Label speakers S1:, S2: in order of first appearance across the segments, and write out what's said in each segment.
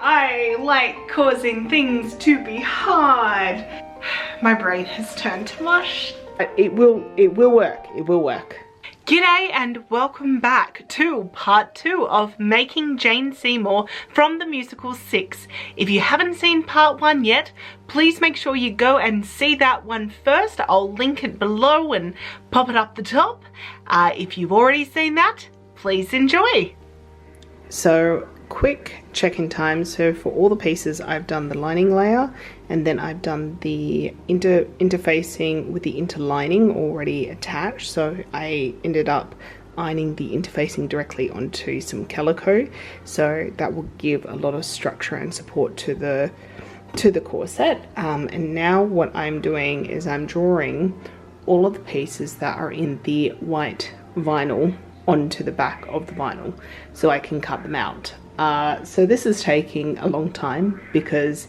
S1: I like causing things to be hard. My brain has turned to mush.
S2: It will work. It will work.
S1: G'day and welcome back to part 2 of Making Jane Seymour from the musical 6. If you haven't seen part 1 yet, please make sure you go and see that one first. I'll link it below and pop it up the top. If you've already seen that, please enjoy.
S2: So quick check-in time. So for all the pieces I've done the lining layer and then I've done the interfacing with the interlining already attached. So I ended up ironing the interfacing directly onto some calico, so that will give a lot of structure and support to the corset. And now what I'm doing is I'm drawing all of the pieces that are in the white vinyl onto the back of the vinyl so I can cut them out. So this is taking a long time because,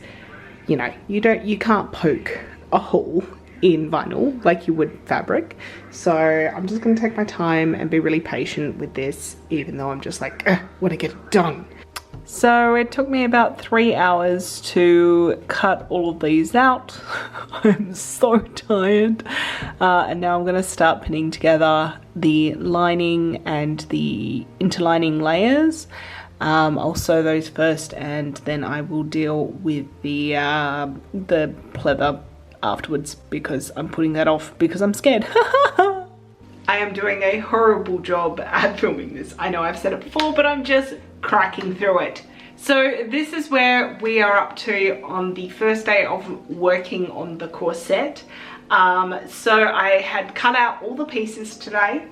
S2: you know, you can't poke a hole in vinyl like you would fabric. So I'm just gonna take my time and be really patient with this, even though I'm just like, want to get it done. So it took me about 3 hours to cut all of these out. I'm so tired. And now I'm gonna start pinning together the lining and the interlining layers. I'll sew those first and then I will deal with the pleather afterwards because I'm putting that off because I'm scared. I am doing a horrible job at filming this. I know I've said it before, but I'm just cracking through it. So this is where we are up to on the first day of working on the corset. So I had cut out all the pieces today.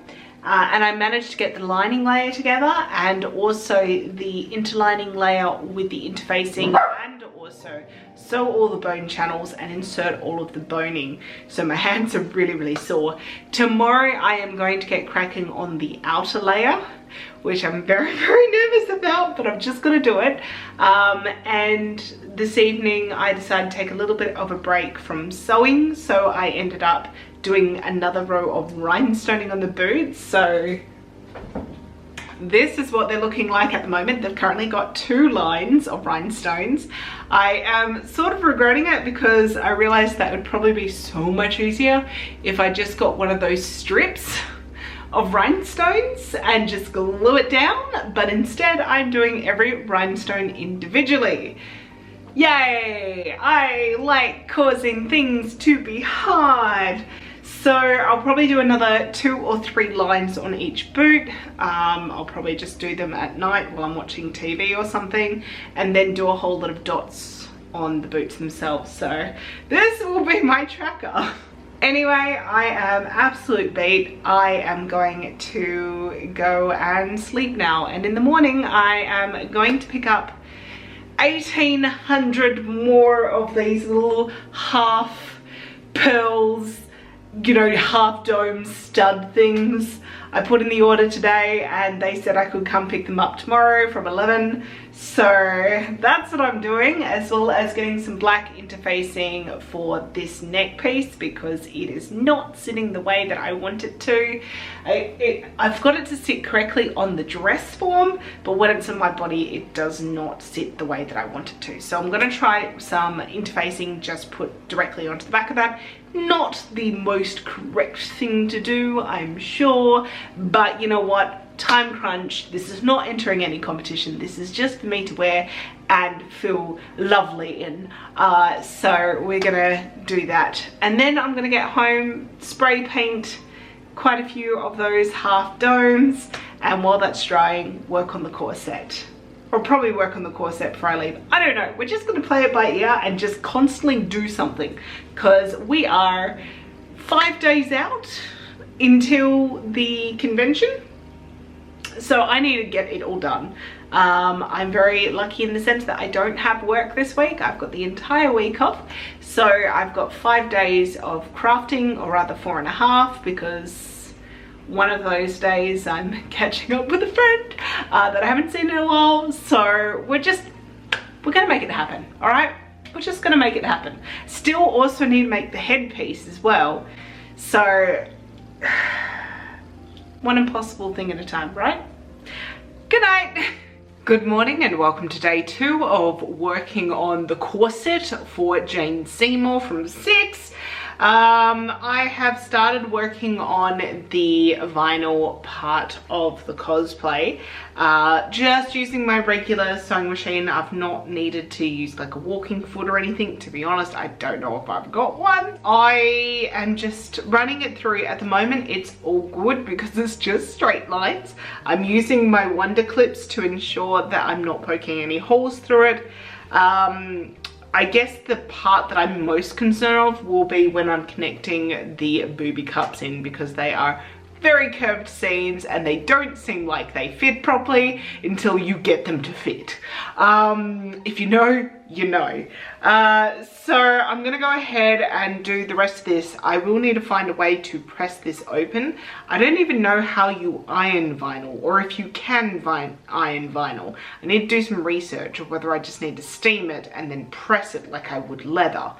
S2: And I managed to get the lining layer together and also the interlining layer with the interfacing, and also sew all the bone channels and insert all of the boning. So my hands are really sore. Tomorrow I am going to get cracking on the outer layer, which I'm very nervous about, but I'm just gonna do it. And this evening I decided to take a little bit of a break from sewing, so I ended up doing another row of rhinestoning on the boots. So this is what they're looking like at the moment. They've currently got 2 lines of rhinestones. I am sort of regretting it because I realized that would probably be so much easier if I just got one of those strips of rhinestones and just glue it down, but instead I'm doing every rhinestone individually. Yay! I like causing things to be hard. So I'll probably do another 2 or 3 lines on each boot. I'll probably just do them at night while I'm watching TV or something, and then do a whole lot of dots on the boots themselves. So this will be my tracker. Anyway, I am absolute beat. I am going to go and sleep now, and in the morning I am going to pick up 1,800 more of these little half pearls, you know, half dome stud things. I put in the order today and they said I could come pick them up tomorrow from 11. So that's what I'm doing, as well as getting some black interfacing for this neck piece because it is not sitting the way that I want it to. I've got it to sit correctly on the dress form, but when it's on my body it does not sit the way that I want it to. So I'm going to try some interfacing just put directly onto the back of that. Not the most correct thing to do, I'm sure, but you know what? Time crunch. This is not entering any competition. This is just for me to wear and feel lovely in. So we're gonna do that. And then I'm gonna get home, spray paint quite a few of those half domes, and while that's drying, work on the corset. Or probably work on the corset before I leave. I don't know. We're just gonna play it by ear and just constantly do something, because we are 5 days out until the convention. So I need to get it all done. I'm very lucky in the sense that I don't have work this week. I've got the entire week off. So I've got 5 days of crafting, or rather 4.5, because one of those days I'm catching up with a friend that I haven't seen in a while. So we're gonna make it happen, all right? We're just gonna make it happen. Still also need to make the headpiece as well. So one impossible thing at a time, right? Good night.
S1: Good morning and welcome to day 2 of working on the corset for Jane Seymour from 6. I have started working on the vinyl part of the cosplay, just using my regular sewing machine. I've not needed to use like a walking foot or anything. To be honest, I don't know if I've got one. I am just running it through. At the moment it's all good because it's just straight lines. I'm using my Wonder Clips to ensure that I'm not poking any holes through it. I guess the part that I'm most concerned of will be when I'm connecting the booby cups in, because they are very curved seams and they don't seem like they fit properly until you get them to fit. If you know, you know. So I'm gonna go ahead and do the rest of this. I will need to find a way to press this open. I don't even know how you iron vinyl, or if you can iron vinyl. I need to do some research of whether I just need to steam it and then press it like I would leather.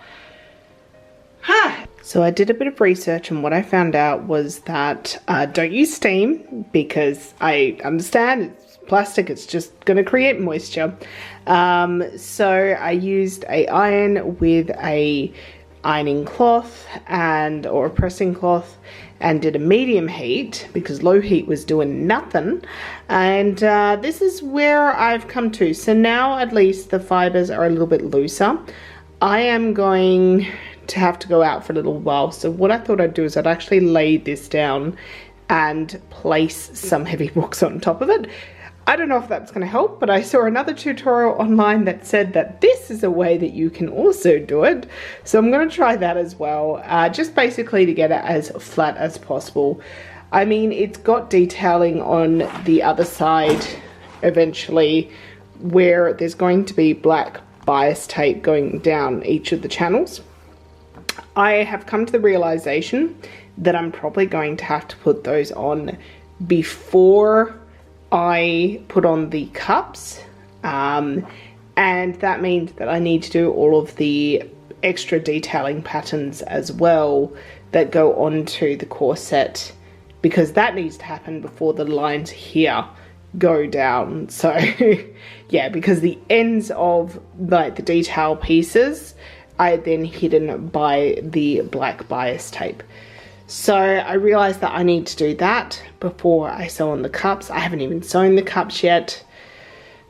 S2: So I did a bit of research, and what I found out was that don't use steam, because I understand it's plastic, it's just going to create moisture. So I used a iron with a ironing cloth or a pressing cloth, and did a medium heat because low heat was doing nothing. And this is where I've come to. So now at least the fibers are a little bit looser. I am going to have to go out for a little while, so what I thought I'd do is I'd actually lay this down and place some heavy books on top of it. I don't know if that's going to help, but I saw another tutorial online that said that this is a way that you can also do it, so I'm going to try that as well, just basically to get it as flat as possible. I mean, it's got detailing on the other side eventually, where there's going to be black bias tape going down each of the channels. I have come to the realization that I'm probably going to have to put those on before I put on the cups, and that means that I need to do all of the extra detailing patterns as well that go onto the corset, because that needs to happen before the lines here go down. So yeah, because the ends of like the detail pieces are then hidden by the black bias tape. So I realized that I need to do that before I sew on the cups. I haven't even sewn the cups yet,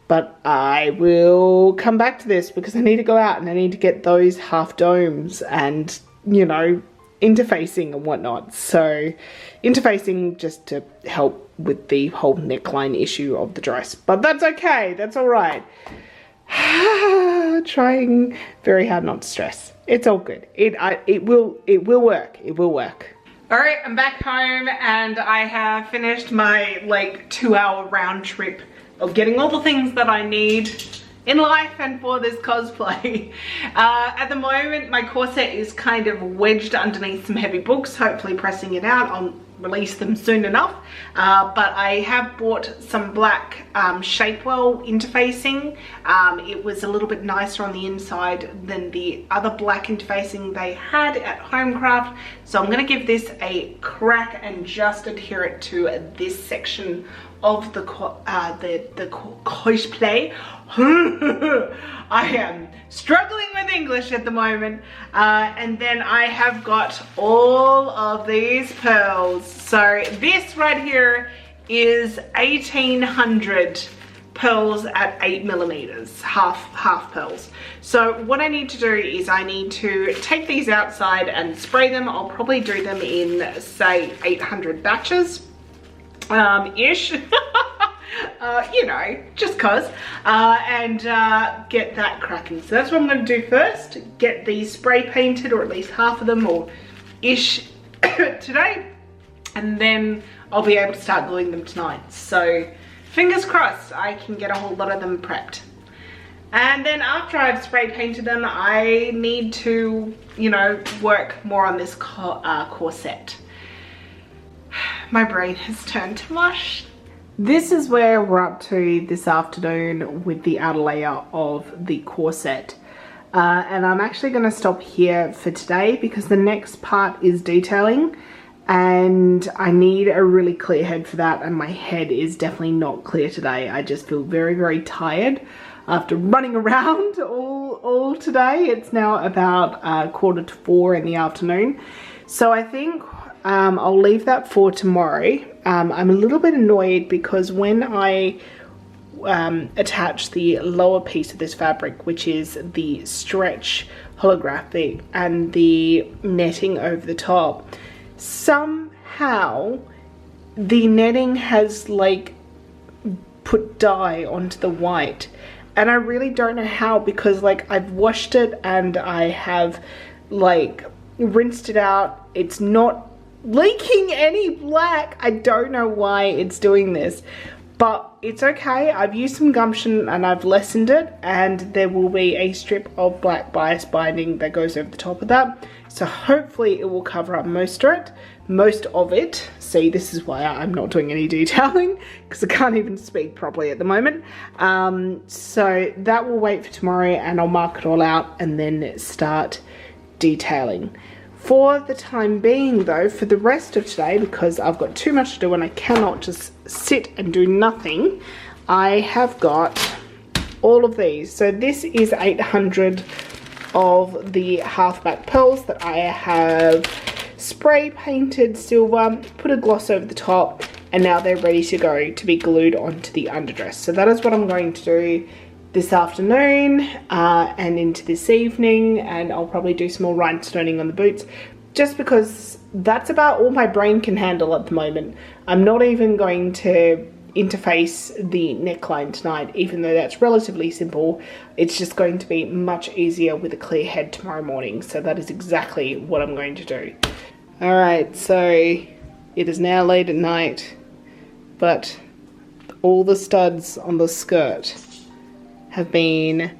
S2: but I will come back to this because I need to go out and I need to get those half domes and, you know, interfacing and whatnot. So interfacing just to help with the whole neckline issue of the dress, but that's okay, that's all right. Trying very hard not to stress. It's all good. It will work. It will work.
S1: All right, I'm back home and I have finished my like 2-hour round trip of getting all the things that I need in life and for this cosplay. At the moment, my corset is kind of wedged underneath some heavy books. Hopefully pressing it out, I'll release them soon enough. But I have bought some black Shapewell interfacing. It was a little bit nicer on the inside than the other black interfacing they had at Homecraft. So I'm gonna give this a crack and just adhere it to this section of the cosplay. I am struggling with English at the moment. And then I have got all of these pearls. So this right here is 1800 pearls at 8mm, half pearls. So what I need to do is I need to take these outside and spray them. I'll probably do them in, say, 800 batches ish. You know, just cause, and get that cracking. So that's what I'm going to do first, get these spray painted, or at least half of them, or ish today, and then I'll be able to start gluing them tonight. So fingers crossed I can get a whole lot of them prepped. And then after I've spray painted them, I need to, you know, work more on this corset. My brain has turned to mush. This is where we're up to this afternoon with the outer layer of the corset. And I'm actually going to stop here for today because the next part is detailing.
S2: and I need a really clear head for that, and my head is definitely not clear today. I just feel very, very tired after running around all today. It's now about 3:45 in the afternoon, so I think I'll leave that for tomorrow. I'm a little bit annoyed because when I attach the lower piece of this fabric, which is the stretch holographic and the netting over the top, somehow the netting has like put dye onto the white, and I really don't know how, because like I've washed it and I have like rinsed it out. It's not leaking any black. I don't know why it's doing this, but it's okay. I've used some gumption and I've lessened it, and there will be a strip of black bias binding that goes over the top of that. So hopefully it will cover up most of it. See, this is why I'm not doing any detailing, because I can't even speak properly at the moment. So that will wait for tomorrow, and I'll mark it all out and then start detailing. For the time being though, for the rest of today, because I've got too much to do and I cannot just sit and do nothing, I have got all of these. So this is 800 of the half-back pearls that I have spray painted silver, put a gloss over the top, and now they're ready to go to be glued onto the underdress. So that is what I'm going to do this afternoon and into this evening, and I'll probably do some more rhinestoning on the boots, just because that's about all my brain can handle at the moment. I'm not even going to interface the neckline tonight, even though that's relatively simple. It's just going to be much easier with a clear head tomorrow morning, so that is exactly what I'm going to do. Alright, so it is now late at night, but all the studs on the skirt have been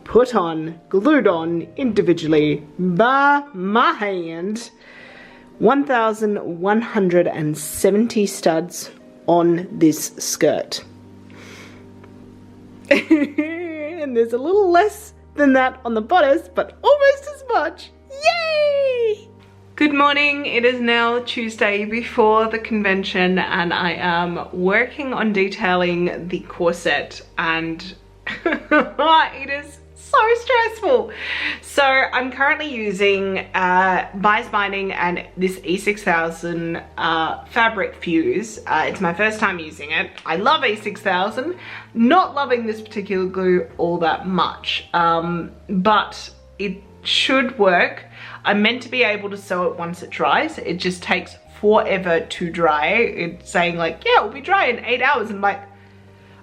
S2: put on, glued on individually by my hand. 1,170 studs on this skirt. And there's a little less than that on the bodice, but almost as much. Yay! Good morning. It is now Tuesday before the convention, and I am working on detailing the corset, and it is so stressful. So I'm currently using bias binding and this E6000 fabric fuse. It's my first time using it. I love E6000, not loving this particular glue all that much, but it should work. I'm meant to be able to sew it once it dries. It just takes forever to dry. It's saying like, yeah, it'll be dry in 8 hours. And like,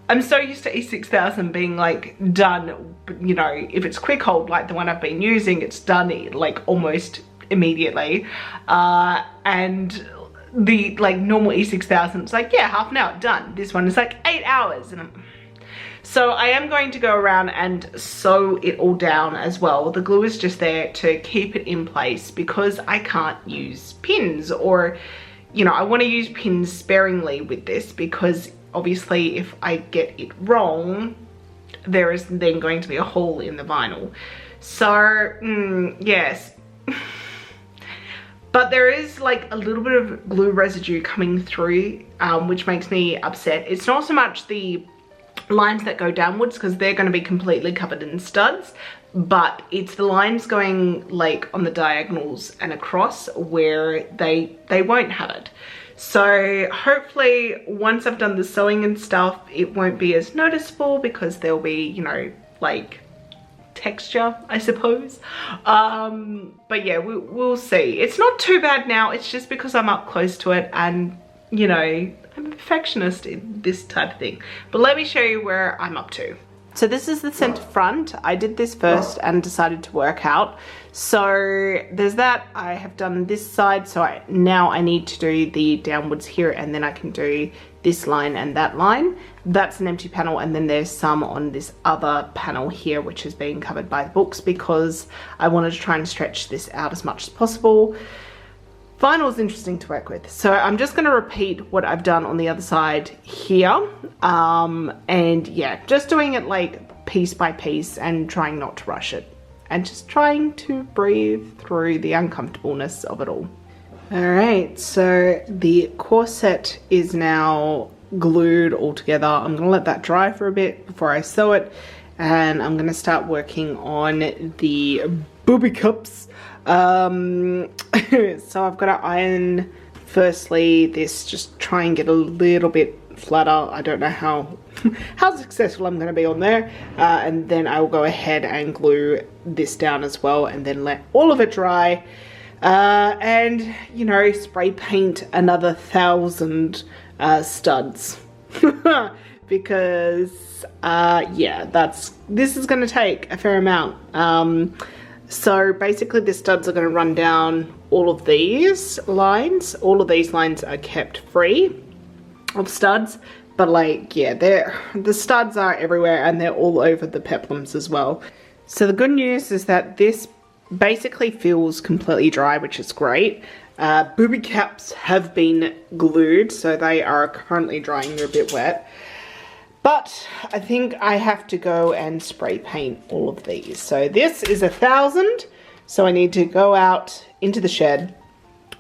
S2: I'm so used to E6000 being like done, you know, if it's quick hold like the one I've been using, it's done like almost immediately. And the like normal E6000, it's like, yeah, half an hour, done. This one is like 8 hours. And so I am going to go around and sew it all down as well. The glue is just there to keep it in place because I can't use pins, or, you know, I want to use pins sparingly with this, because obviously if I get it wrong, there is then going to be a hole in the vinyl. So yes. But there is like a little bit of glue residue coming through, which makes me upset. It's not so much the lines that go downwards, because they're going to be completely covered in studs, but it's the lines going like on the diagonals and across where they won't have it. So hopefully once I've done the sewing and stuff, it won't be as noticeable, because there'll be, you know, like texture, I suppose. But yeah, we'll see. It's not too bad now. It's just because I'm up close to it, and you know, I'm a perfectionist in this type of thing. But let me show you where I'm up to. So this is the center front. I did this first and decided to work out. So there's that. I have done this side, so now I need to do the downwards here, and then I can do this line and that line. That's an empty panel, and then there's some on this other panel here, which is being covered by the books, because I wanted to try and stretch this out as much as possible. Vinyl is interesting to work with, so I'm just going to repeat what I've done on the other side here, and yeah, just doing it like piece by piece and trying not to rush it, and just trying to breathe through the uncomfortableness of it all. Alright, so the corset is now glued all together. I'm going to let that dry for a bit before I sew it, and I'm going to start working on the booby cups. So I've got to iron firstly this, just try and get a little bit flatter. I don't know how successful I'm going to be on there, and then I will go ahead and glue this down as well, and then let all of it dry. And, you know, spray paint another 1,000 studs because, yeah, this is going to take a fair amount. So basically the studs are going to run down all of these lines. All of these lines are kept free of studs, but like, yeah, the studs are everywhere, and they're all over the peplums as well. So the good news is that this basically feels completely dry, which is great. Booby caps have been glued, so they are currently drying. They're a bit wet, but I think I have to go and spray paint all of these. So this is 1,000, so I need to go out into the shed,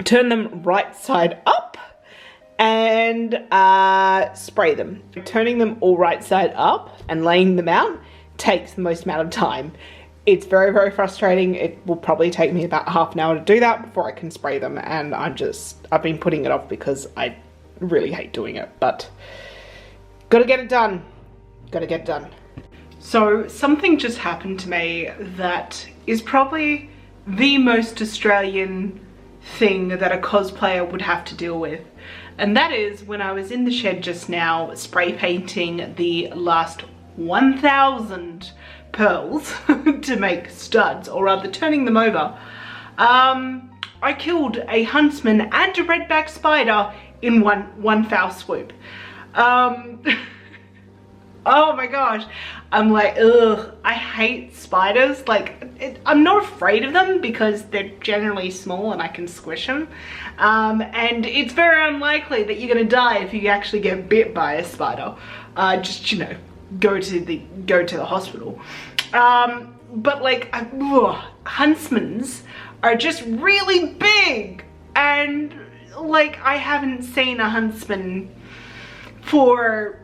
S2: turn them right side up, and spray them. Turning them all right side up and laying them out takes the most amount of time. It's very, very frustrating. It will probably take me about half an hour to do that before I can spray them, and I've been putting it off because I really hate doing it, but gotta get it done. Gotta get it done. So something just happened to me that is probably the most Australian thing that a cosplayer would have to deal with. And that is when I was in the shed just now spray painting the last 1,000 pearls to make studs, or rather turning them over. I killed a huntsman and a redback spider in one foul swoop. Oh my gosh, I'm like, ugh, I hate spiders. Like, I'm not afraid of them because they're generally small and I can squish them. And it's very unlikely that you're gonna die if you actually get bit by a spider. Just, you know, go to the hospital. But like, huntsmans are just really big, and like, I haven't seen a huntsman for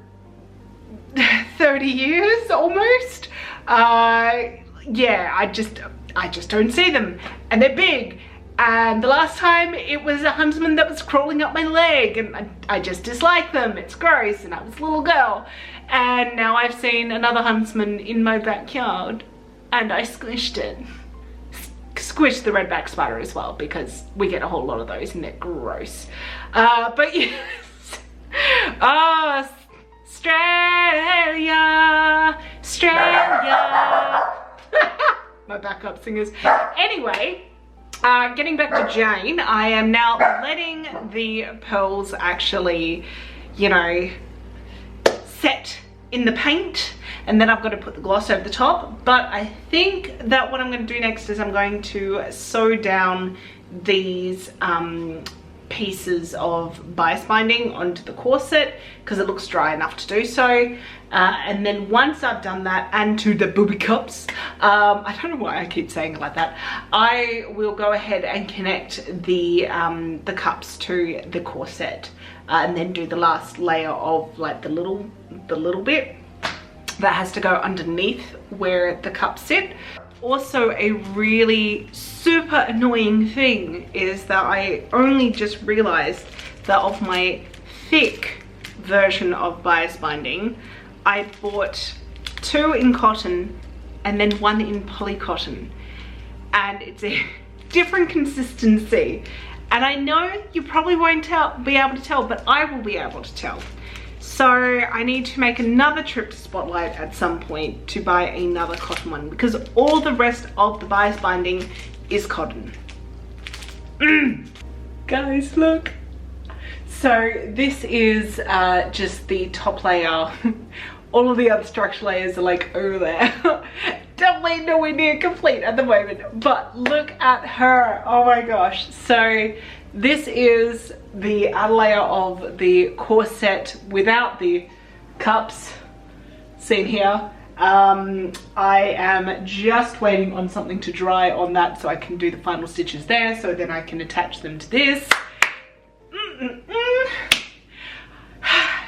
S2: 30 years almost. Yeah, I just don't see them, and they're big. And the last time it was a huntsman that was crawling up my leg, and I just dislike them. It's gross, and I was a little girl. And now I've seen another huntsman in my backyard, and I squished it. Squished the redback spider as well, because we get a whole lot of those and they're gross. But yes. Oh, Australia, Australia. My backup singers. Anyway. Getting back to Jane, I am now letting the pearls actually, you know, set in the paint, and then I've got to put the gloss over the top. But I think that what I'm going to do next is I'm going to sew down these pieces of bias binding onto the corset because it looks dry enough to do so. And then once I've done that, and to the booby cups, I don't know why I keep saying it like that, I will go ahead and connect the cups to the corset, and then do the last layer of like the little bit that has to go underneath where the cups sit. Also, a really super annoying thing is that I only just realized that of my thick version of bias binding, I bought 2 in cotton and then 1 in polycotton, and it's a different consistency. And I know you probably won't be able to tell, but I will be able to tell. So I need to make another trip to Spotlight at some point to buy another cotton one, because all the rest of the bias binding is cotton. Guys, look. So this is just the top layer. All of the other structural layers are like over there. Definitely nowhere near complete at the moment, but look at her. Oh my gosh. So this is the outer layer of the corset without the cups, seen here,
S1: I am just waiting on something to dry on that so I can do the final stitches there, so then I can attach them to this.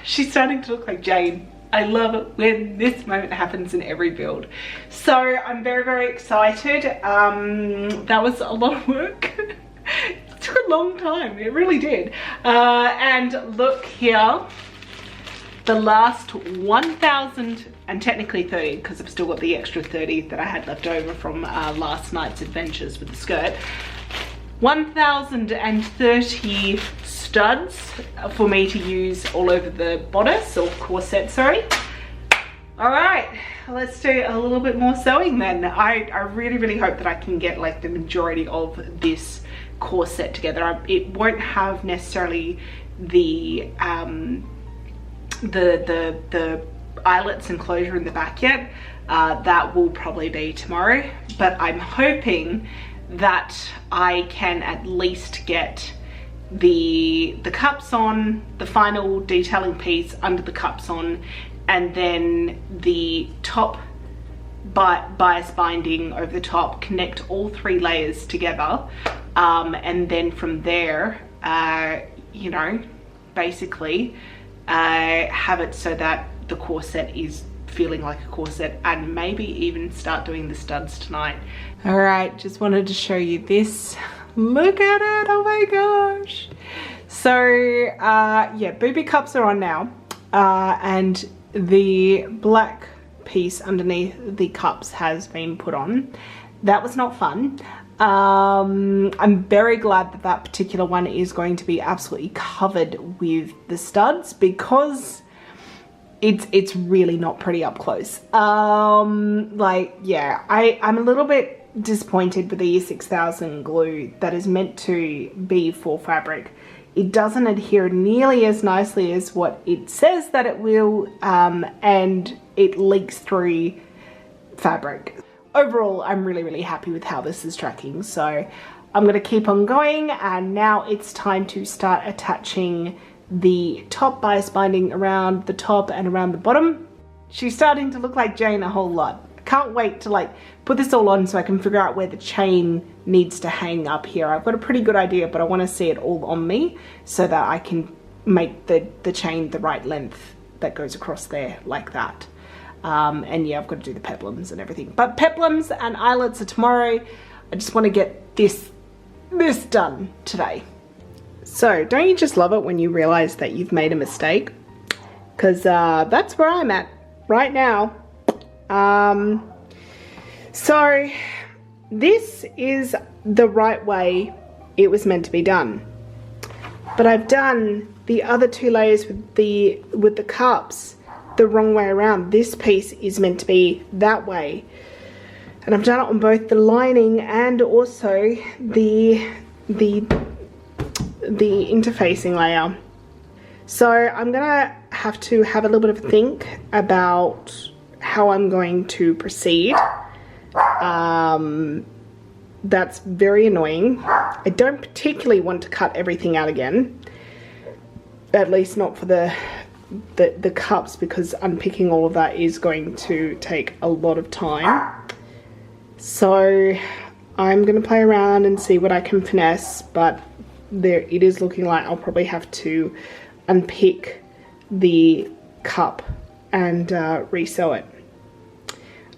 S1: She's starting to look like Jane. I love it when this moment happens in every build. So I'm very, very excited. That was a lot of work. It took a long time, it really did. And look here, the last 1,000, and technically 30 because I've still got the extra 30 that I had left over from last night's adventures with the skirt. 1,030 studs for me to use all over the bodice, or corset, sorry. All right, let's do a little bit more sewing then. I really, really hope that I can get like the majority of this corset together. It won't have necessarily the eyelets enclosure in the back yet. That will probably be tomorrow, but I'm hoping that I can at least get the cups on, the final detailing piece under the cups on, and then the top bias binding over the top, connect all 3 layers together, and then from there, you know, basically have it so that the corset is feeling like a corset, and maybe even start doing the studs tonight. All right, just wanted to show you this. Look at it, oh my gosh. So yeah, booby cups are on now, and the black piece underneath the cups has been put on. That was not fun. I'm very glad that that particular one is going to be absolutely covered with the studs, because it's really not pretty up close. Like, yeah, I'm a little bit disappointed with the E6000 glue that is meant to be for fabric. It doesn't adhere nearly as nicely as what it says that it will, and it leaks through fabric. Overall, I'm really, really happy with how this is tracking, so I'm going to keep on going, and now it's time to start attaching the top bias binding around the top and around the bottom. She's starting to look like Jane a whole lot. I can't wait to like put this all on so I can figure out where the chain needs to hang up here. I've got a pretty good idea, but I want to see it all on me so that I can make the chain the right length that goes across there like that. And yeah, I've got to do the peplums and everything, but peplums and eyelets are tomorrow. I just want to get this done today. So don't you just love it when you realize that you've made a mistake? Because that's where I'm at right now. So this is the right way it was meant to be done, but I've done the other 2 layers with the cups the wrong way around. This piece is meant to be that way, and I've done it on both the lining and also the interfacing layer. So I'm gonna have to have a little bit of a think about how I'm going to proceed. That's very annoying. I don't particularly want to cut everything out again, at least not for the cups, because unpicking all of that is going to take a lot of time. So I'm gonna play around and see what I can finesse, but there it is looking like I'll probably have to unpick the cup and resew it.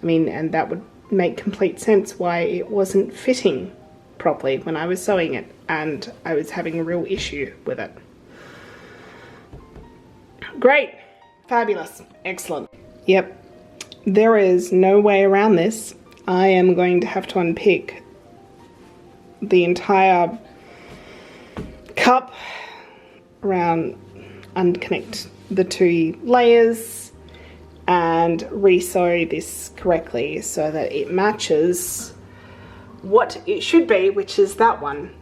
S1: I mean, and that would make complete sense why it wasn't fitting properly when I was sewing it, and I was having a real issue with it. Great, fabulous, excellent. Yep, there is no way around this. I am going to have to unpick the entire cup around, unconnect the 2 layers and resew this correctly so that it matches what it should be, which is that one.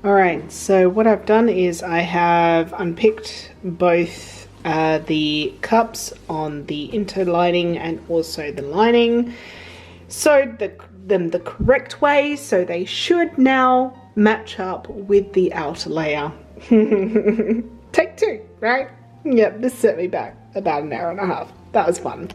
S1: Alright, so what I've done is I have unpicked both the cups on the interlining and also the lining, sewed them the correct way, so they should now match up with the outer layer.
S2: Take two, right? Yep, this set me back about an hour and a half. That was fun.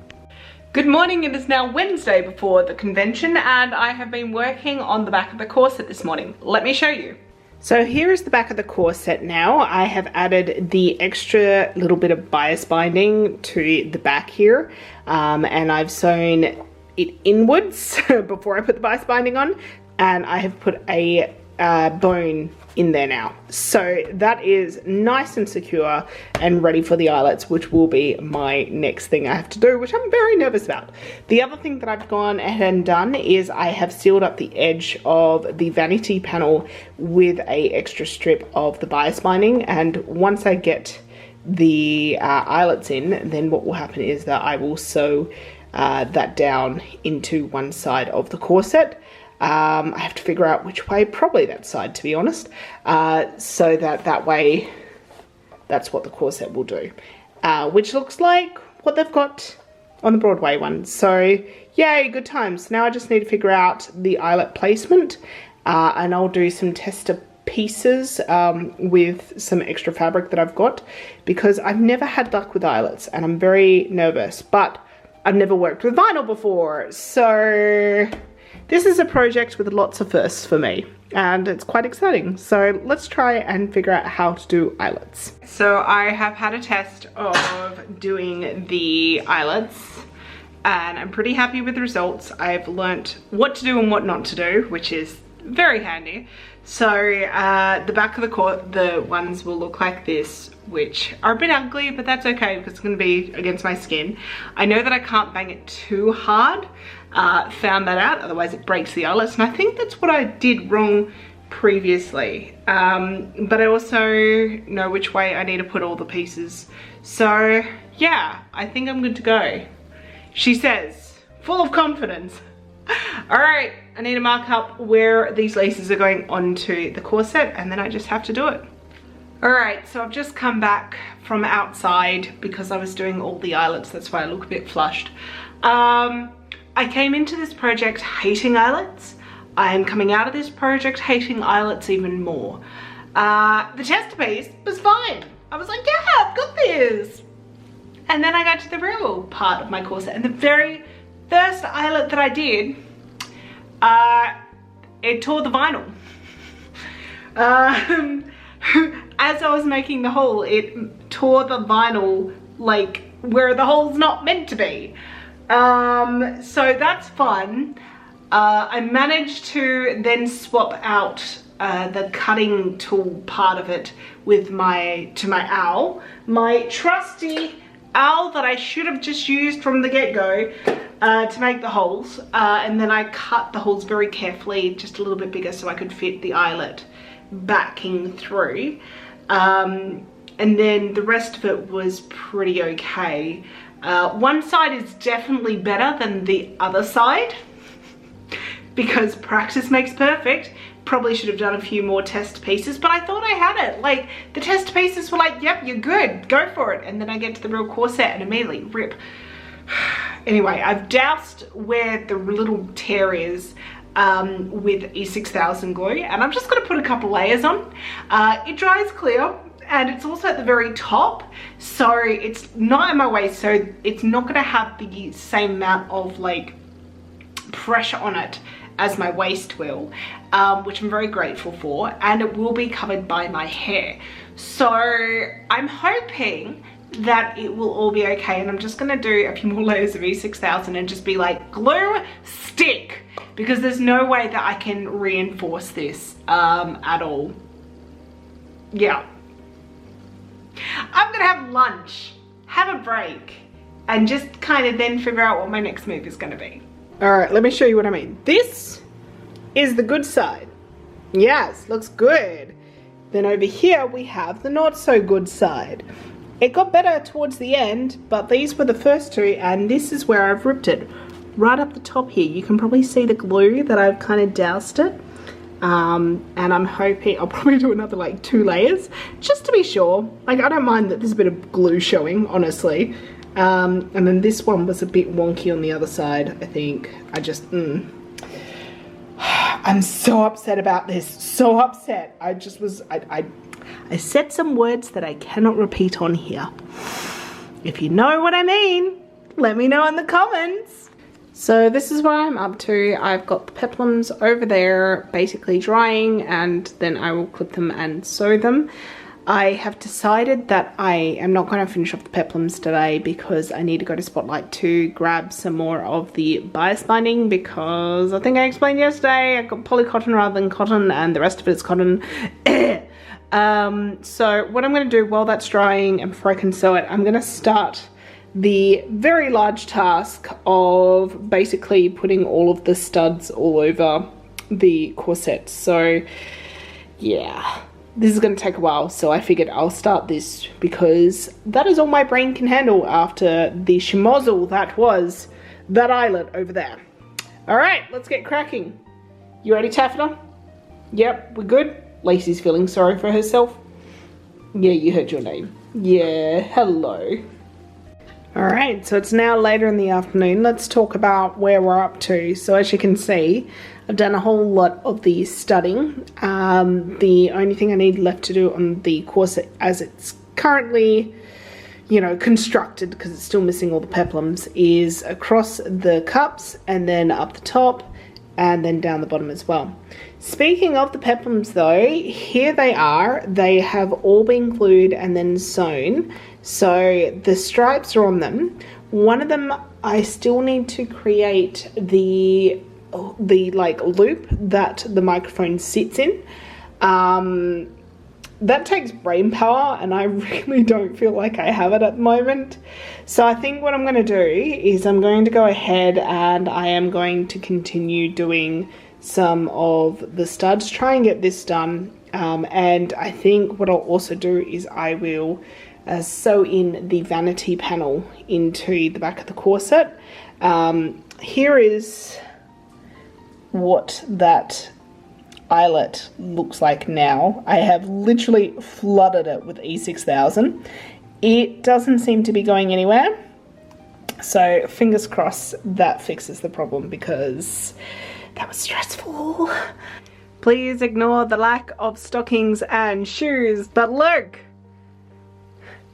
S1: Good morning, it is now Wednesday before the convention and I have been working on the back of the corset this morning. Let me show you.
S2: So here is the back of the corset now. I have added the extra little bit of bias binding to the back here, and I've sewn it inwards before I put the bias binding on, and I have put a bone in there now. So that is nice and secure and ready for the eyelets, which will be my next thing I have to do, which I'm very nervous about. The other thing that I've gone ahead and done is I have sealed up the edge of the vanity panel with a extra strip of the bias binding, and once I get the eyelets in, then what will happen is that I will sew that down into one side of the corset. I have to figure out which way, probably that side to be honest, so that way that's what the corset will do, which looks like what they've got on the Broadway one. So yay, good times. Now I just need to figure out the eyelet placement, and I'll do some tester pieces with some extra fabric that I've got, because I've never had luck with eyelets and I'm very nervous, but I've never worked with vinyl before, so this is a project with lots of firsts for me and it's quite exciting. So let's try and figure out how to do eyelets. So I have had a test of doing the eyelets and I'm pretty happy with the results. I've learnt what to do and what not to do, which is very handy. So the back of the ones will look like this, which are a bit ugly, but that's okay because it's going to be against my skin. I know that I can't bang it too hard. Found that out, otherwise it breaks the eyelets, and I think that's what I did wrong previously. But I also know which way I need to put all the pieces. So yeah, I think I'm good to go. She says, full of confidence. All right, I need to mark up where these laces are going onto the corset and then I just have to do it. All right, so I've just come back from outside because I was doing all the eyelets. That's why I look a bit flushed. I came into this project hating eyelets. I am coming out of this project hating eyelets even more. The tester piece was fine. I was like, yeah, I've got this. And then I got to the real part of my corset, and the very first eyelet that I did, it tore the vinyl. As I was making the hole, it tore the vinyl like where the hole's not meant to be. So that's fun. I managed to then swap out the cutting tool part of it with my owl. My trusty owl that I should have just used from the get-go to make the holes. And then I cut the holes very carefully, just a little bit bigger so I could fit the eyelet backing through. And then the rest of it was pretty okay. One side is definitely better than the other side because practice makes perfect. Probably should have done a few more test pieces, but I thought I had it. Like, the test pieces were like, yep, you're good, go for it. And then I get to the real corset and immediately rip. Anyway, I've doused where the little tear is with E6000 glue, and I'm just gonna put a couple layers on. It dries clear, and it's also at the very top, so it's not in my waist, so it's not gonna have the same amount of like pressure on it as my waist will, which I'm very grateful for, and it will be covered by my hair. So I'm hoping that it will all be okay, and I'm just gonna do a few more layers of E6000 and just be like, glue stick, because there's no way that I can reinforce this at all. Yeah. I'm gonna have lunch, have a break, and just kind of then figure out what my next move is gonna be. All right, let me show you what I mean. This is the good side. Yes, looks good. Then over here we have the not so good side. It got better towards the end, but these were the first two, and this is where I've ripped it. Right up the top here, you can probably see the glue that I've kind of doused it. And I'm hoping I'll probably do another like 2 layers just to be sure. Like, I don't mind that there's a bit of glue showing, honestly. And then this one was a bit wonky on the other side, I think. I just I'm so upset about this. So upset. I said some words that I cannot repeat on here. If you know what I mean, let me know in the comments. So this is what I'm up to. I've got the peplums over there basically drying, and then I will clip them and sew them. I have decided that I am not going to finish off the peplums today because I need to go to Spotlight to grab some more of the bias binding, because I think I explained yesterday I got polycotton rather than cotton and the rest of it is cotton. So what I'm going to do while that's drying and before I can sew it, I'm going to start the very large task of basically putting all of the studs all over the corset. So yeah, this is going to take a while, so I figured I'll start this because that is all my brain can handle after the schmozzle that was that eyelet over there. Alright, let's get cracking. You ready, Taffeta? Yep, we're good. Lacey's feeling sorry for herself. Yeah, you heard your name. Yeah, hello. Alright, so it's now later in the afternoon. Let's talk about where we're up to. So as you can see, I've done a whole lot of the studding. The only thing I need left to do on the corset as it's currently, you know, constructed, because it's still missing all the peplums, is across the cups and then up the top and then down the bottom as well. Speaking of the peplums though, here they are. They have all been glued and then sewn. So the stripes are on them. One of them I still need to create the like loop that the microphone sits in. That takes brain power and I really don't feel like I have it at the moment. So I think what I'm going to do is I'm going to go ahead and I am going to continue doing some of the studs, try and get this done. And I think what I'll also do is I will sew in the vanity panel into the back of the corset. Here is what that eyelet looks like now. I have literally flooded it with E6000. It doesn't seem to be going anywhere, so fingers crossed that fixes the problem, because that was stressful. Please ignore the lack of stockings and shoes, but look,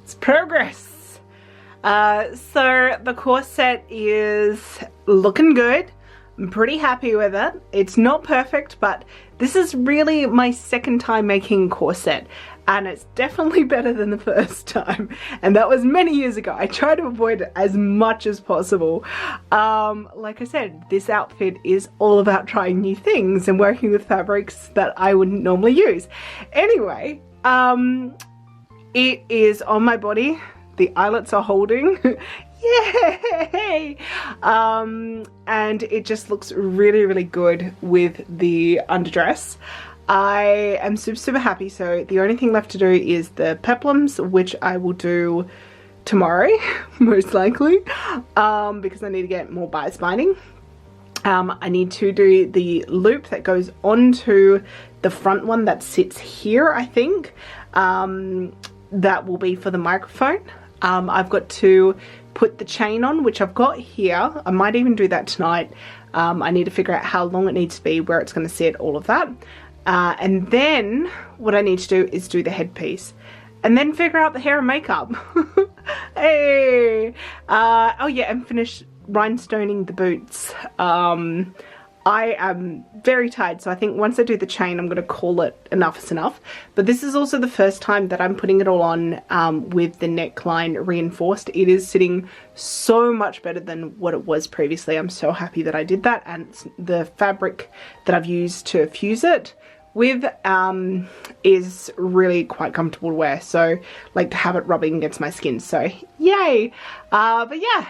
S2: it's progress. So the corset is looking good. I'm pretty happy with it. It's not perfect, but this is really my second time making corset, and it's definitely better than the first time, and that was many years ago. I try to avoid it as much as possible. Like I said, this outfit is all about trying new things and working with fabrics that I wouldn't normally use. Anyway, it is on my body. The eyelets are holding. Yay! And it just looks really, really good with the underdress. I am super happy. So the only thing left to do is the peplums, which I will do tomorrow, most likely, because I need to get more bias binding. I need to do the loop that goes onto the front one that sits here, I think. That will be for the microphone. I've got to put the chain on, which I've got here. I might even do that tonight. I need to figure out how long it needs to be, where it's going to sit, all of that. And then what I need to do is do the headpiece and then figure out the hair and makeup. Hey! Oh yeah, and finish rhinestoning the boots. I am very tired, so I think once I do the chain, I'm going to call it enough is enough. But this is also the first time that I'm putting it all on with the neckline reinforced. It is sitting so much better than what it was previously. I'm so happy that I did that, and the fabric that I've used to fuse it with is really quite comfortable to wear. So like to have it rubbing against my skin, so yay! But yeah,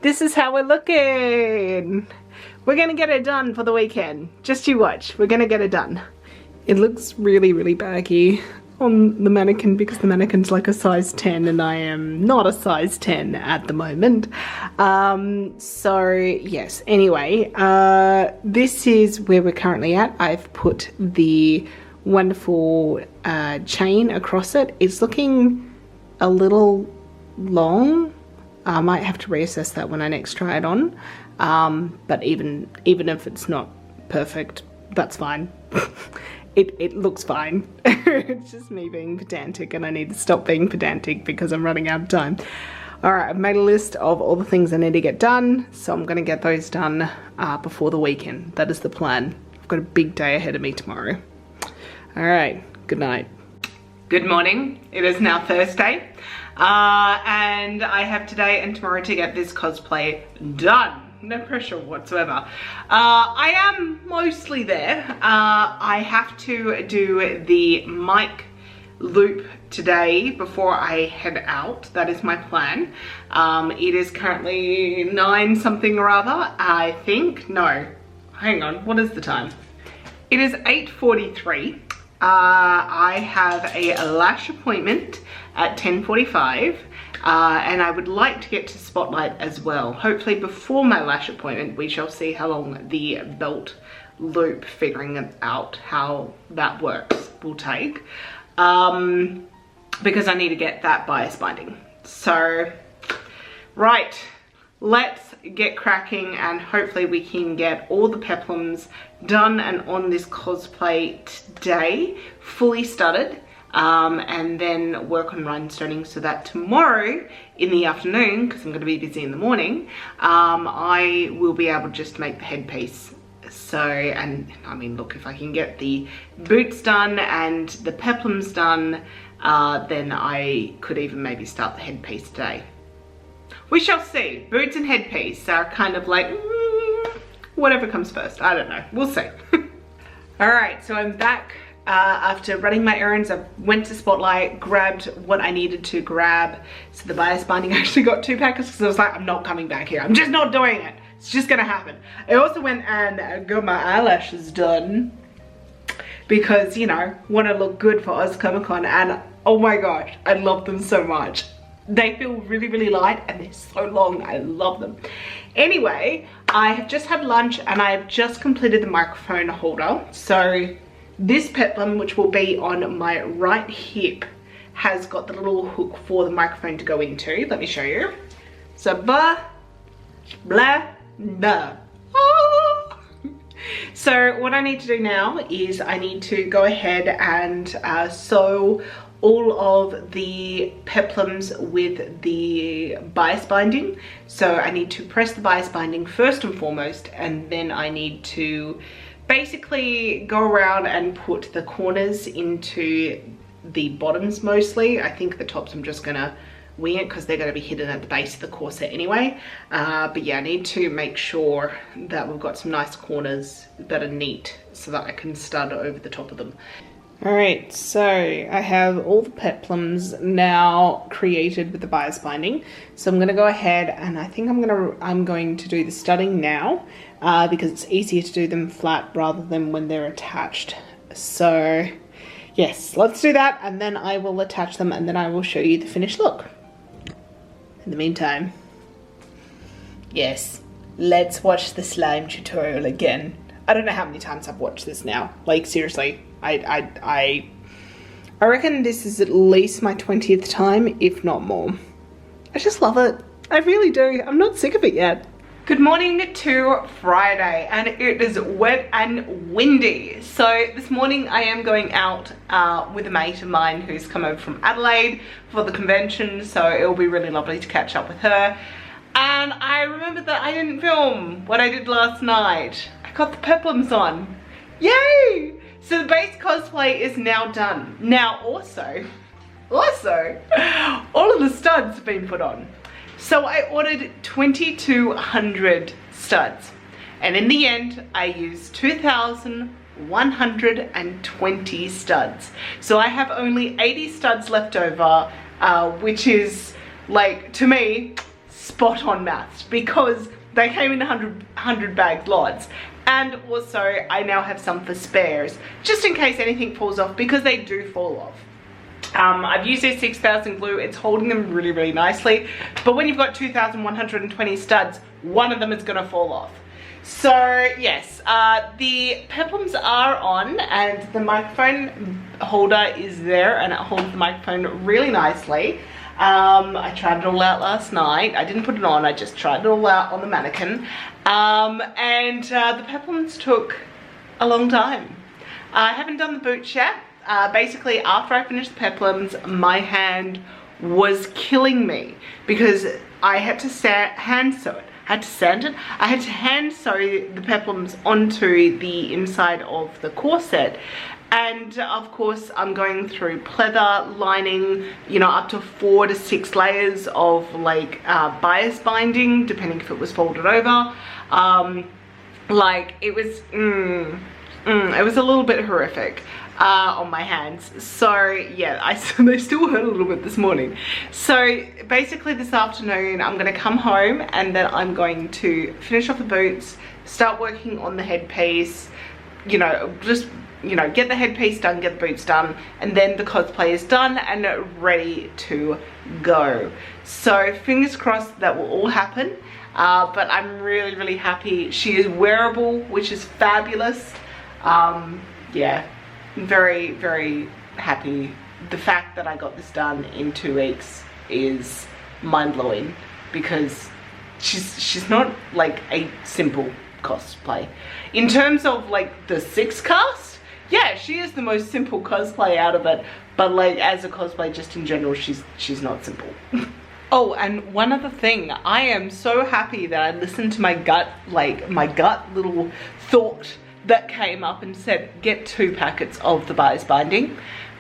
S2: this is how we're looking. We're gonna get it done for the weekend. Just you watch, we're gonna get it done. It looks really, really baggy on the mannequin because the mannequin's like a size 10 and I am not a size 10 at the moment. So yes, anyway, this is where we're currently at. I've put the wonderful chain across it. It's looking a little long. I might have to reassess that when I next try it on. But even if it's not perfect. That's fine. It looks fine. It's just me being pedantic, and I need to stop being pedantic because I'm running out of time. Alright, I've made a list of all the things I need to get done, so I'm going to get those done before the weekend. That is the plan. I've got a big day ahead of me tomorrow. Alright, good night.
S1: Good morning. It is now Thursday, and I have today and tomorrow to get this cosplay done. No pressure whatsoever. I am mostly there. I have to do the mic loop today before I head out. That is my plan. It is currently 9 something or other, I think. No, hang on, what is the time? It is 8:43. I have a lash appointment at 10:45. And I would like to get to Spotlight as well. Hopefully before my lash appointment. We shall see how long the belt loop, figuring out how that works, will take. Because I need to get that bias binding. So, right, let's get cracking, and hopefully we can get all the peplums done and on this cosplay today, fully studded. And then work on rhinestoning so that tomorrow in the afternoon, because I'm going to be busy in the morning, I will be able just to make the headpiece. So, and I mean, look, if I can get the boots done and the peplums done, then I could even maybe start the headpiece today. We shall see. Boots and headpiece are kind of like, whatever comes first. I don't know. We'll see. All right, so I'm back. After running my errands. I went to Spotlight, grabbed what I needed to grab. So the bias binding, I actually got 2 packets because I was like, I'm not coming back here. I'm just not doing it. It's just gonna happen. I also went and got my eyelashes done because, you know, want to look good for Oz Comic Con, and oh my gosh, I love them so much. They feel really, really light and they're so long. I love them. Anyway, I have just had lunch and I have just completed the microphone holder. So this peplum, which will be on my right hip, has got the little hook for the microphone to go into. Let me show you. So blah, blah, blah. Ah. So what I need to do now is I need to go ahead and sew all of the peplums with the bias binding. So I need to press the bias binding first and foremost, and then I need to basically go around and put the corners into the bottoms mostly. I think the tops I'm just gonna wing it because they're gonna be hidden at the base of the corset anyway. But yeah, I need to make sure that we've got some nice corners that are neat so that I can stud over the top of them.
S2: Alright, so I have all the peplums now created with the bias binding. So I'm gonna go ahead and I think I'm going to do the studding now. Because it's easier to do them flat rather than when they're attached. So yes, let's do that, and then I will attach them, and then I will show you the finished look. In the meantime, yes, let's watch the slime tutorial again. I don't know how many times I've watched this now. Like, seriously, I reckon this is at least my 20th time, if not more. I just love it. I really do. I'm not sick of it yet.
S1: Good morning to Friday, and it is wet and windy. So this morning I am going out with a mate of mine who's come over from Adelaide for the convention, so it'll be really lovely to catch up with her. And I remembered that I didn't film what I did last night. I got the peplums on. Yay! So the base cosplay is now done. Now also, all of the studs have been put on. So I ordered 2,200 studs, and in the end I used 2,120 studs. So I have only 80 studs left over, which is, like, to me, spot on maths, because they came in 100 bag lots. And also I now have some for spares, just in case anything falls off, because they do fall off. I've used this 6,000 glue. It's holding them really, really nicely. But when you've got 2,120 studs, one of them is going to fall off. So yes, the peplums are on, and the microphone holder is there, and it holds the microphone really nicely. I tried it all out last night. I didn't put it on, I just tried it all out on the mannequin. And the peplums took a long time. I haven't done the boots yet. Basically, after I finished the peplums, my hand was killing me because I had to hand sew it. I had to hand sew the peplums onto the inside of the corset. And of course, I'm going through pleather, lining, you know, up to 4 to 6 layers of like bias binding, depending if it was folded over. Like it was, it was a little bit horrific on my hands. So yeah, they still hurt a little bit this morning. So basically this afternoon, I'm gonna come home and then I'm going to finish off the boots, start working on the headpiece, you know, just, you know, get the headpiece done, get the boots done, and then the cosplay is done and ready to go. So fingers crossed that will all happen. But I'm really, really happy. She is wearable, which is fabulous. Yeah, very, very happy. The fact that I got this done in 2 weeks is mind-blowing because she's not like a simple cosplay. In terms of like the 6 cast, yeah, she is the most simple cosplay out of it, but like as a cosplay just in general, she's not simple. Oh, and one other thing, I am so happy that I listened to my gut, like my gut little thought that came up and said get 2 packets of the bias binding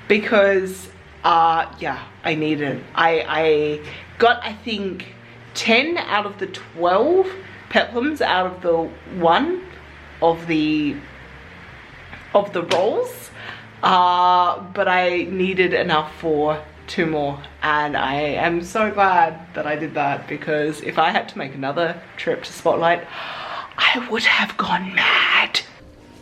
S1: because yeah, I need it. I got, I think, 10 out of the 12 peplums out of the 1 of the rolls, but I needed enough for 2 more, and I am so glad that I did that because if I had to make another trip to Spotlight, I would have gone mad.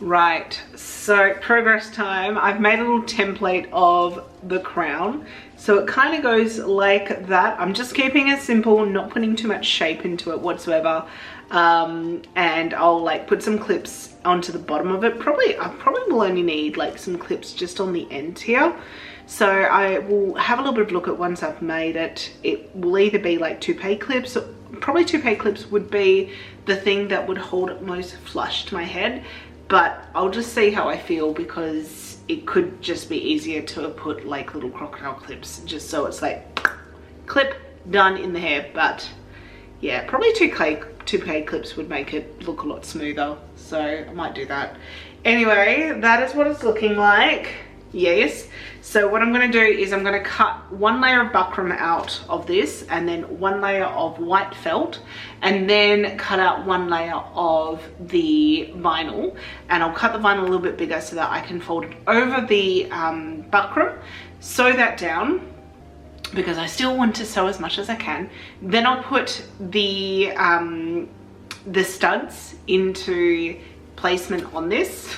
S1: Right, so progress time. I've made a little template of the crown, so it kind of goes like that. I'm just keeping it simple, not putting too much shape into it whatsoever. And I'll like put some clips onto the bottom of it. I probably will only need like some clips just on the ends here. So I will have a little bit of a look at once I've made it. It will either be like toupee clips, probably toupee clips would be the thing that would hold it most flush to my head, but I'll just see how I feel because it could just be easier to put like little crocodile clips just so it's like clip done in the hair. But yeah, probably toupee clips would make it look a lot smoother, so I might do that. Anyway, that is what it's looking like. Yes, so what I'm going to do is I'm going to cut 1 layer of buckram out of this and then 1 layer of white felt and then cut out 1 layer of the vinyl, and I'll cut the vinyl a little bit bigger so that I can fold it over the buckram, sew that down because I still want to sew as much as I can. Then I'll put the studs into placement on this.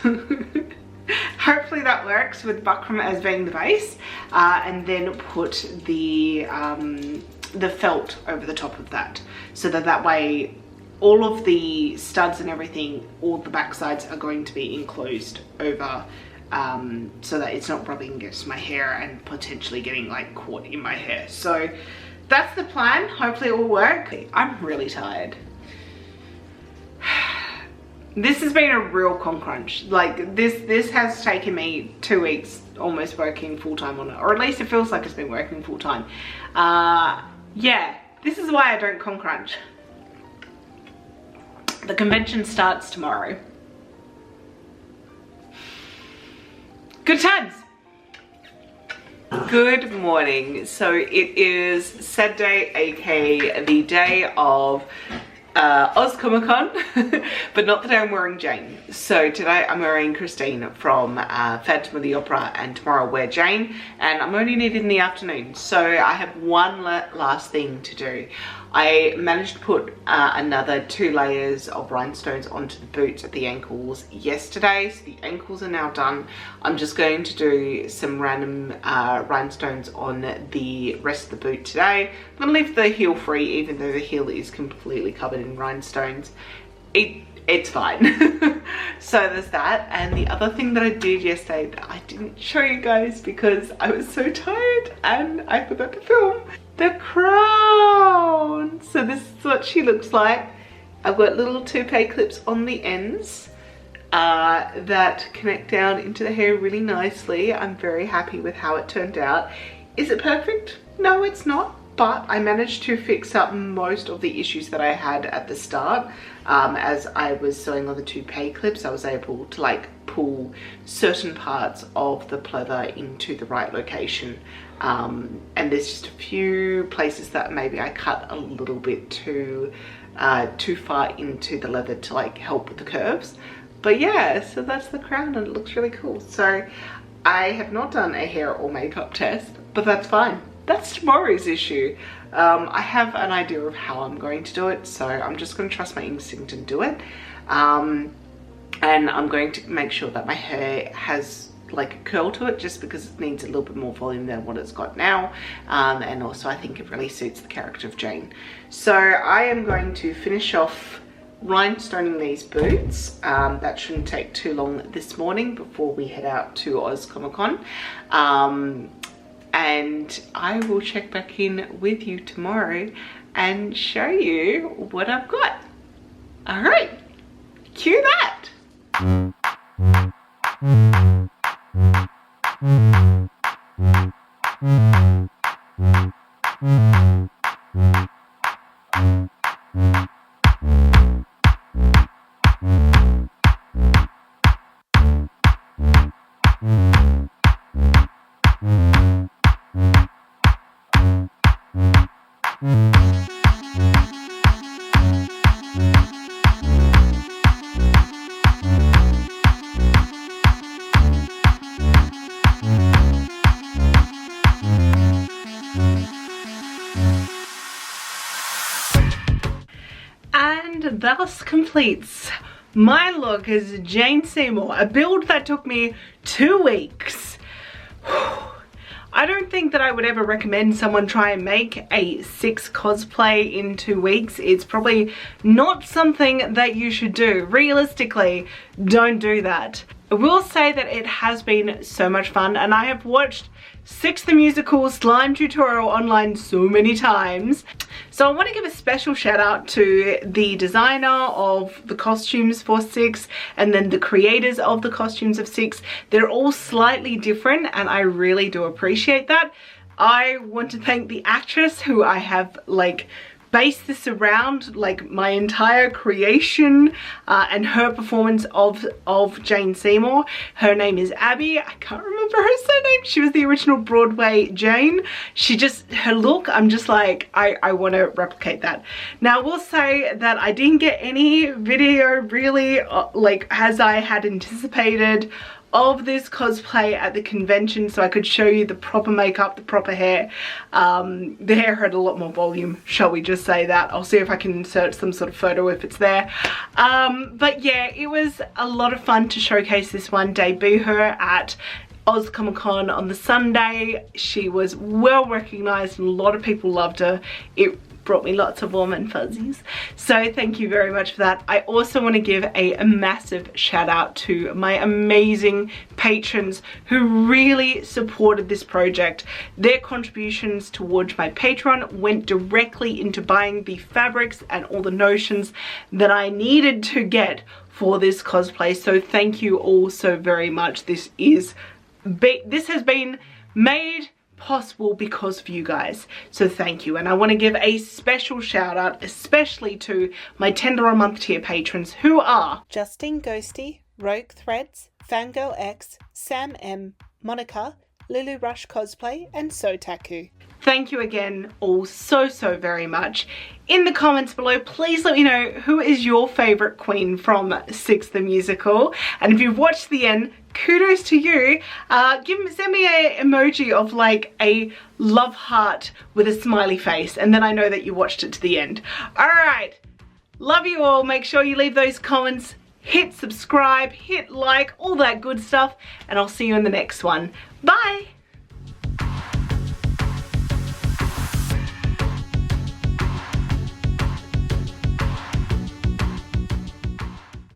S1: Hopefully that works with buckram as being the base, and then put the felt over the top of that, so that way all of the studs and everything, all the back sides are going to be enclosed over, so that it's not rubbing against my hair and potentially getting like caught in my hair. So that's the plan. Hopefully it will work. I'm really tired. This has been a real con crunch. Like this has taken me 2 weeks almost working full-time on it, or at least it feels like it's been working full-time. Yeah, this is why I don't con crunch. The convention starts tomorrow. Good times. Good morning. So it is Saturday, aka the day of Oz Comic Con, but not the day I'm wearing Jane. So today I'm wearing Christine from Phantom of the Opera, and tomorrow I'll wear Jane, and I'm only needed in the afternoon. So I have one last thing to do. I managed to put another 2 layers of rhinestones onto the boots at the ankles yesterday, so the ankles are now done. I'm just going to do some random rhinestones on the rest of the boot today. I'm gonna leave the heel free, even though the heel is completely covered in rhinestones. It's fine. So there's that. And the other thing that I did yesterday that I didn't show you guys because I was so tired and I forgot to film, the crown. So this is what she looks like. I've got little toupee clips on the ends, that connect down into the hair really nicely. I'm very happy with how it turned out. Is it perfect? No, it's not. But I managed to fix up most of the issues that I had at the start. As I was sewing on the toupee clips, I was able to like pull certain parts of the pleather into the right location. And there's just a few places that maybe I cut a little bit too far into the leather to like help with the curves. But yeah, so that's the crown and it looks really cool. So I have not done a hair or makeup test, but that's fine. That's tomorrow's issue. I have an idea of how I'm going to do it, so I'm just going to trust my instinct and do it. And I'm going to make sure that my hair has like a curl to it, just because it needs a little bit more volume than what it's got now. And also I think it really suits the character of Jane. So I am going to finish off rhinestoning these boots. That shouldn't take too long this morning before we head out to Oz Comic Con. And I will check back in with you tomorrow and show you what I've got. All right, cue that. And thus completes my look as Jane Seymour, a build that took me 2 weeks. I don't think that I would ever recommend someone try and make a 6 cosplay in 2 weeks. It's probably not something that you should do. Realistically, don't do that. I will say that it has been so much fun, and I have watched 6 the Musical slime tutorial online so many times. So I want to give a special shout out to the designer of the costumes for 6 and then the creators of the costumes of 6. They're all slightly different and I really do appreciate that. I want to thank the actress who I have like based this around, like my entire creation and her performance of Jane Seymour. Her name is Abby. I can't remember her surname. She was the original Broadway Jane. She just, her look, I'm just like, I want to replicate that. Now I will say that I didn't get any video really like as I had anticipated of this cosplay at the convention, so I could show you the proper makeup, the proper hair. The hair had a lot more volume, shall we just say that. I'll see if I can insert some sort of photo if it's there. But yeah, it was a lot of fun to showcase this one, debut her at Oz Comic Con on the Sunday. She was well recognized and a lot of people loved her. It brought me lots of warm and fuzzies, so thank you very much for that. I also want to give a massive shout out to my amazing patrons who really supported this project. Their contributions towards my Patreon went directly into buying the fabrics and all the notions that I needed to get for this cosplay, so thank you all so very much. This has been made possible because of you guys, so thank you. And I want to give a special shout out especially to my $10 a month tier patrons, who are Justine Ghosty, Rogue Threads, Fangirl X, Sam M, Monica, Lulu Rush Cosplay, and Sotaku. Thank you again all so very much. In the comments below, please let me know who is your favorite queen from 6 the Musical, and if you've watched the end, kudos to you. Send me an emoji of like a love heart with a smiley face, and then I know that you watched it to the end. Alright, love you all. Make sure you leave those comments, hit subscribe, hit like, all that good stuff, and I'll see you in the next one. Bye!